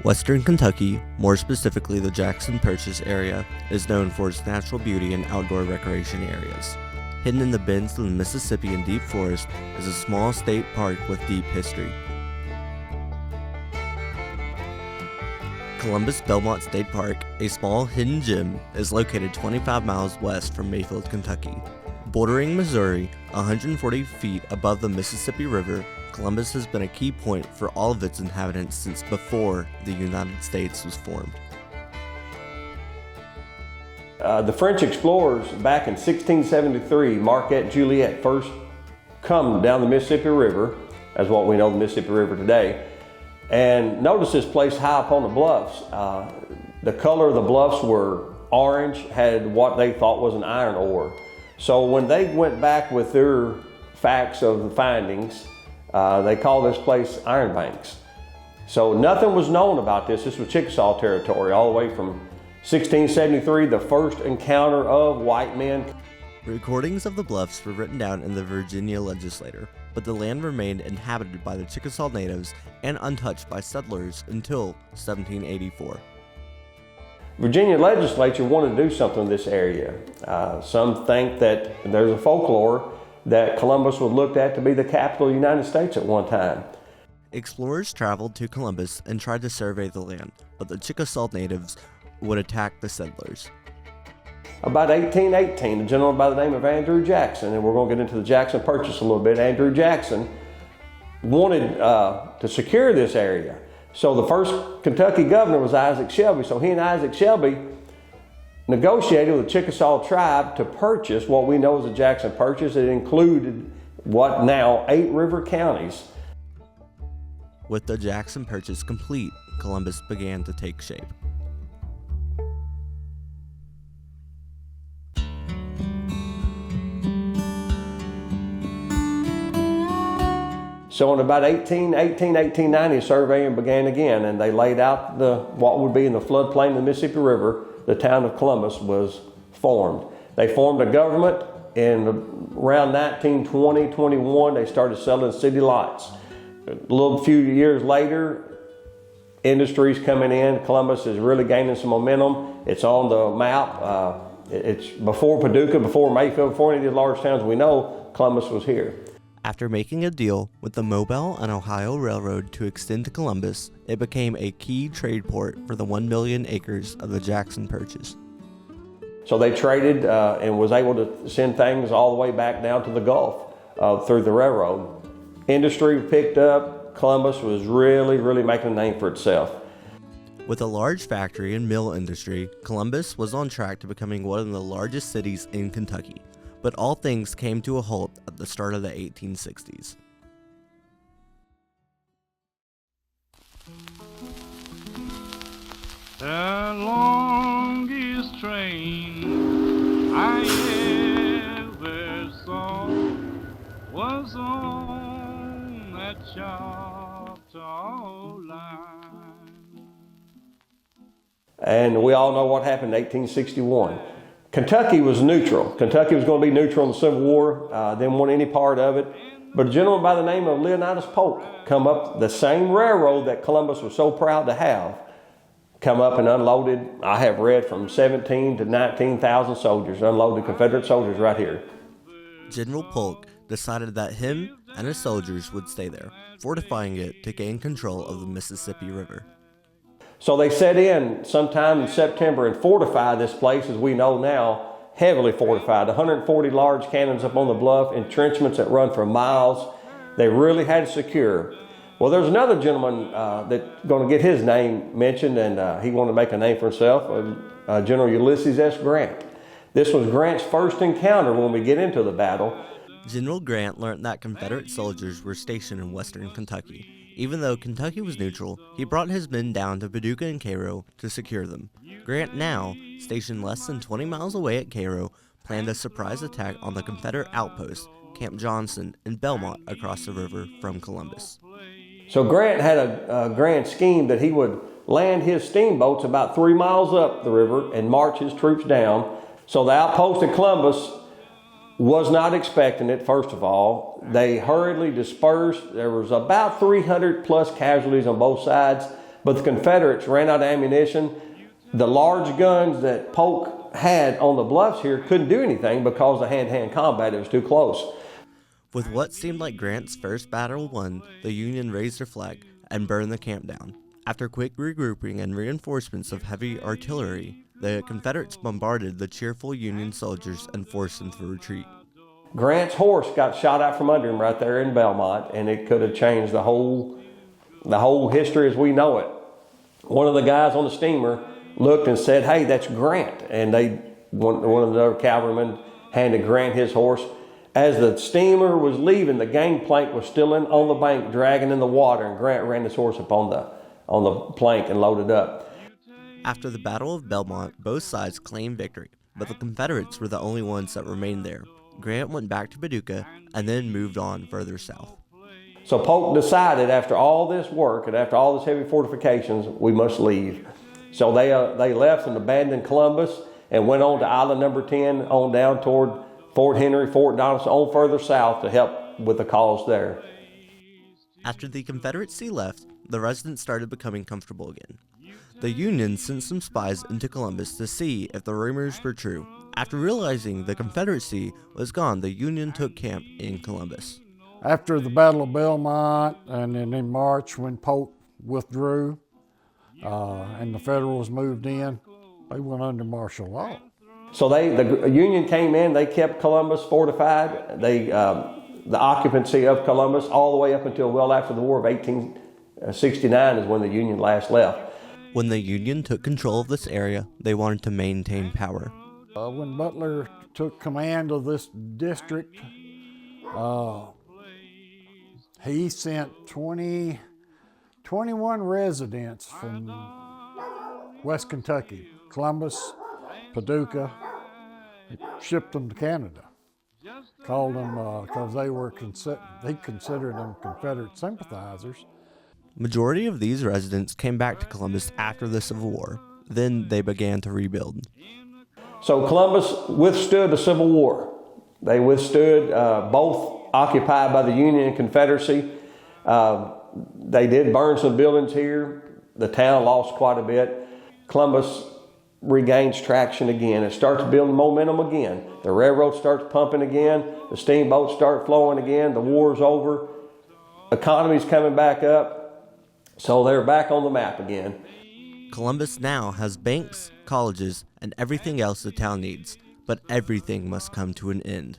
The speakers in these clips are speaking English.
Western Kentucky, more specifically the Jackson Purchase area, is known for its natural beauty and outdoor recreation areas. Hidden in the bends of the Mississippi and deep forest is a small state park with deep history. Columbus Belmont State Park, a small hidden gem, is located 25 miles west from Mayfield, Kentucky. Bordering Missouri, 140 feet above the Mississippi River, Columbus has been a key point for all of its inhabitants since before the United States was formed. The French explorers back in 1673, Marquette and Juliet, first come down the Mississippi River, as what we know the Mississippi River today, and notice this place high up on the bluffs. The color of the bluffs were orange, had what they thought was an iron ore. So when they went back with their facts of the findings, they called this place Iron Banks. So nothing was known about this. This was Chickasaw territory all the way from 1673, the first encounter of white men. Recordings of the bluffs were written down in the Virginia legislature, but the land remained inhabited by the Chickasaw natives and untouched by settlers until 1784. Virginia legislature wanted to do something in this area. Some think that there's a folklore that Columbus was looked at to be the capital of the United States at one time. Explorers traveled to Columbus and tried to survey the land, but the Chickasaw natives would attack the settlers. About 1818, a gentleman by the name of Andrew Jackson, and we're going to get into the Jackson Purchase a little bit. Andrew Jackson wanted to secure this area. So the first Kentucky governor was Isaac Shelby. So he and Isaac Shelby negotiated with the Chickasaw tribe to purchase what we know as the Jackson Purchase. It included what now 8 river counties. With the Jackson Purchase complete, Columbus began to take shape. So in about 1890, surveying began again, and they laid out what would be in the floodplain of the Mississippi River. The town of Columbus was formed. They formed a government in around 1920, 21. They started selling city lots. A little few years later, industries coming in. Columbus is really gaining some momentum. It's on the map. It's before Paducah, before Mayfield, before any of the large towns we know, Columbus was here. After making a deal with the Mobile and Ohio Railroad to extend to Columbus, it became a key trade port for the 1 million acres of the Jackson Purchase. So they traded and was able to send things all the way back down to the Gulf through the railroad. Industry picked up. Columbus was really making a name for itself. With a large factory and mill industry, Columbus was on track to becoming one of the largest cities in Kentucky. But all things came to a halt at the start of the 1860s. The longest train I ever saw was on that Choctaw line. And we all know what happened in 1861. Kentucky was neutral. Kentucky was going to be neutral in the Civil War, didn't want any part of it. But a gentleman by the name of Leonidas Polk come up the same railroad that Columbus was so proud to have, come up and unloaded, I have read, from 17 to 19,000 soldiers, unloaded Confederate soldiers right here. General Polk decided that him and his soldiers would stay there, fortifying it to gain control of the Mississippi River. So they set in sometime in September and fortified this place, as we know now, heavily fortified. 140 large cannons up on the bluff, entrenchments that run for miles. They really had it secure. Well, there's another gentleman that's going to get his name mentioned, and he wanted to make a name for himself, General Ulysses S. Grant. This was Grant's first encounter when we get into the battle. General Grant learned that Confederate soldiers were stationed in western Kentucky. Even though Kentucky was neutral, he brought his men down to Paducah and Cairo to secure them. Grant, now stationed less than 20 miles away at Cairo, planned a surprise attack on the Confederate outpost, Camp Johnson, in Belmont across the river from Columbus. So Grant had a grand scheme that he would land his steamboats about 3 miles up the river and march his troops down. So the outpost at Columbus was not expecting it, first of all. They hurriedly dispersed. There was about 300 plus casualties on both sides. but the Confederates ran out of ammunition. The large guns that Polk had on the bluffs here couldn't do anything because of hand-to-hand combat. It was too close. With what seemed like Grant's first battle won, the Union raised their flag and burned the camp down. After quick regrouping and reinforcements of heavy artillery, the Confederates bombarded the cheerful Union soldiers and forced them to retreat. Grant's horse got shot out from under him right there in Belmont, and it could have changed the whole history as we know it. One of the guys on the steamer looked and said, "Hey, that's Grant." And one of the other cavalrymen handed Grant his horse. As the steamer was leaving, the gangplank was still on the bank, dragging in the water, and Grant ran his horse up on the plank and loaded up. After the Battle of Belmont, both sides claimed victory, but the Confederates were the only ones that remained there. Grant went back to Paducah and then moved on further south. So Polk decided after all this work and after all this heavy fortifications, we must leave. So they left and abandoned Columbus and went on to Island Number 10 on down toward Fort Henry, Fort Donelson, on further south to help with the cause there. After the Confederacy left, the residents started becoming comfortable again. The Union sent some spies into Columbus to see if the rumors were true. After realizing the Confederacy was gone, the Union took camp in Columbus. After the Battle of Belmont and then in March when Polk withdrew and the Federals moved in, they went under martial law. So the Union came in, they kept Columbus fortified. The occupancy of Columbus all the way up until well after the War of 1869 is when the Union last left. When the Union took control of this area, they wanted to maintain power. When Butler took command of this district, he sent 21 residents from West Kentucky, Columbus, Paducah, shipped them to Canada. Called them because he considered them Confederate sympathizers. Majority of these residents came back to Columbus after the Civil War. Then they began to rebuild. So Columbus withstood the Civil War. They withstood both occupied by the Union and Confederacy. They did burn some buildings here. The town lost quite a bit. Columbus regains traction again. It starts building momentum again. The railroad starts pumping again. The steamboats start flowing again. The war's over. Economy's coming back up. So they're back on the map again. Columbus now has banks, colleges, and everything else the town needs, but everything must come to an end.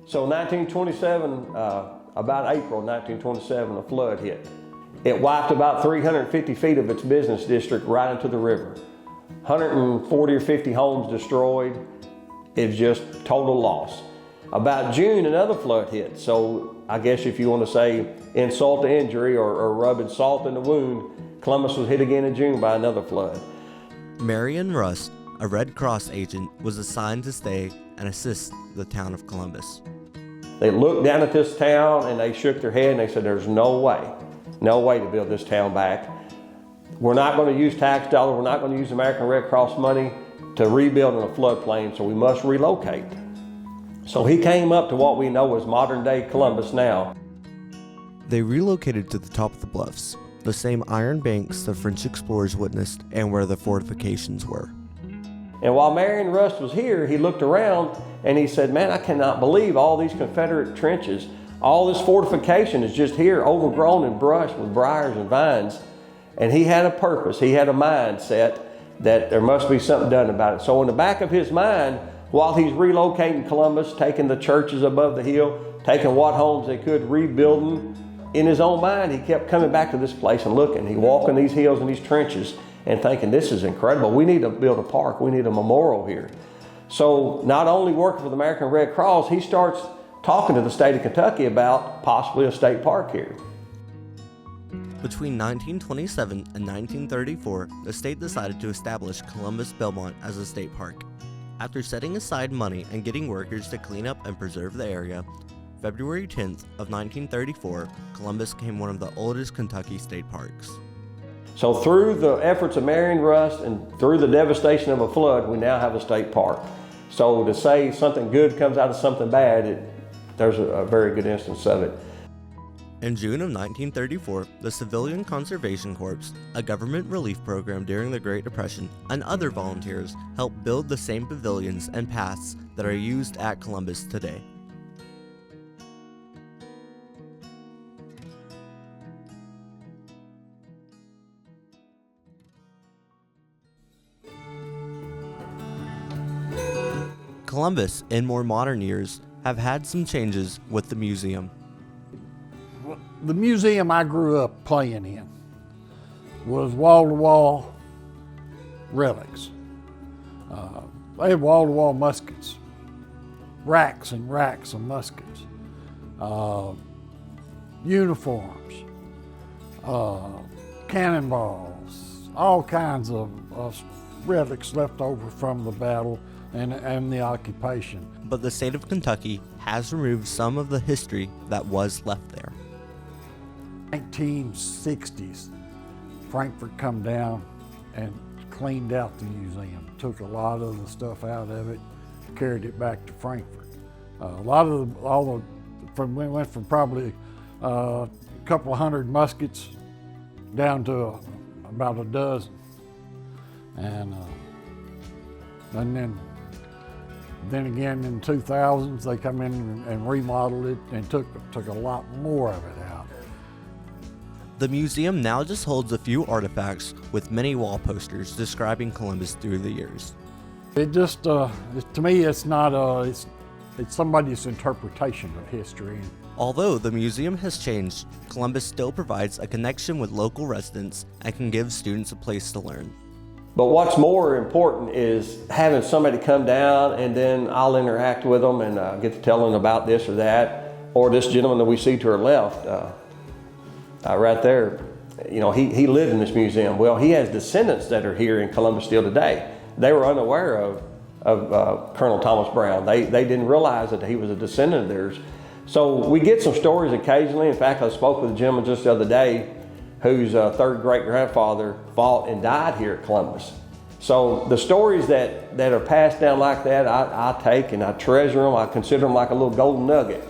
So 1927, about April 1927, a flood hit. It wiped about 350 feet of its business district right into the river. 140 or 50 homes destroyed. It's just total loss. About June, another flood hit. So I guess if you want to say insult to injury or rubbing salt in the wound, Columbus was hit again in June by another flood. Marion Rust, a Red Cross agent, was assigned to stay and assist the town of Columbus. They looked down at this town and they shook their head and they said, there's no way to build this town back. We're not going to use tax dollars, we're not going to use American Red Cross money to rebuild in a floodplain, so we must relocate. So he came up to what we know as modern day Columbus now. They relocated to the top of the bluffs, the same iron banks the French explorers witnessed and where the fortifications were. And while Marion Rust was here, he looked around and he said, man, I cannot believe all these Confederate trenches, all this fortification is just here, overgrown and brushed with briars and vines. And he had a purpose, he had a mindset that there must be something done about it. So in the back of his mind, while he's relocating Columbus, taking the churches above the hill, taking what homes they could, rebuilding, in his own mind, he kept coming back to this place and looking. He walking these hills and these trenches and thinking, this is incredible. We need to build a park. We need a memorial here. So not only working for the American Red Cross, he starts talking to the state of Kentucky about possibly a state park here. Between 1927 and 1934, the state decided to establish Columbus Belmont as a state park. After setting aside money and getting workers to clean up and preserve the area, February 10th of 1934, Columbus became one of the oldest Kentucky state parks. So through the efforts of Marion Rust and through the devastation of a flood, we now have a state park. So to say something good comes out of something bad, there's a very good instance of it. In June of 1934, the Civilian Conservation Corps, a government relief program during the Great Depression, and other volunteers helped build the same pavilions and paths that are used at Columbus today. Columbus, in more modern years, have had some changes with the museum. The museum I grew up playing in was wall-to-wall relics. They had wall-to-wall muskets, racks and racks of muskets, uniforms, cannonballs, all kinds of relics left over from the battle and the occupation. But the state of Kentucky has removed some of the history that was left there. 1960s, Frankfurt come down and cleaned out the museum, took a lot of the stuff out of it, carried it back to Frankfurt. We went from probably a couple of hundred muskets down to about a dozen, and then again in the 2000s they come in and remodeled it and took a lot more of it out. The museum now just holds a few artifacts with many wall posters describing Columbus through the years. It just, to me, it's not it's somebody's interpretation of history. Although the museum has changed, Columbus still provides a connection with local residents and can give students a place to learn. But what's more important is having somebody come down, and then I'll interact with them and get to tell them about this or that, or this gentleman that we see to our left, right there, you know, he lived in this museum. Well, he has descendants that are here in Columbus still today. They were unaware of Colonel Thomas Brown. They didn't realize that he was a descendant of theirs. So we get some stories occasionally. In fact, I spoke with a gentleman just the other day whose third great-grandfather fought and died here at Columbus. So the stories that are passed down like that, I take and I treasure them. I consider them like a little golden nugget.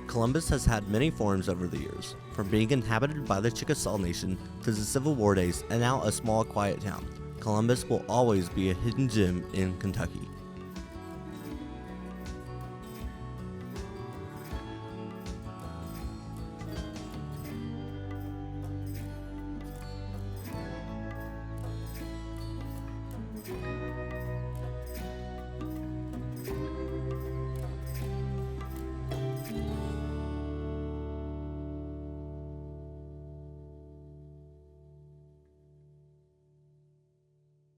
Columbus has had many forms over the years, from being inhabited by the Chickasaw Nation to the Civil War days and now a small quiet town. Columbus will always be a hidden gem in Kentucky.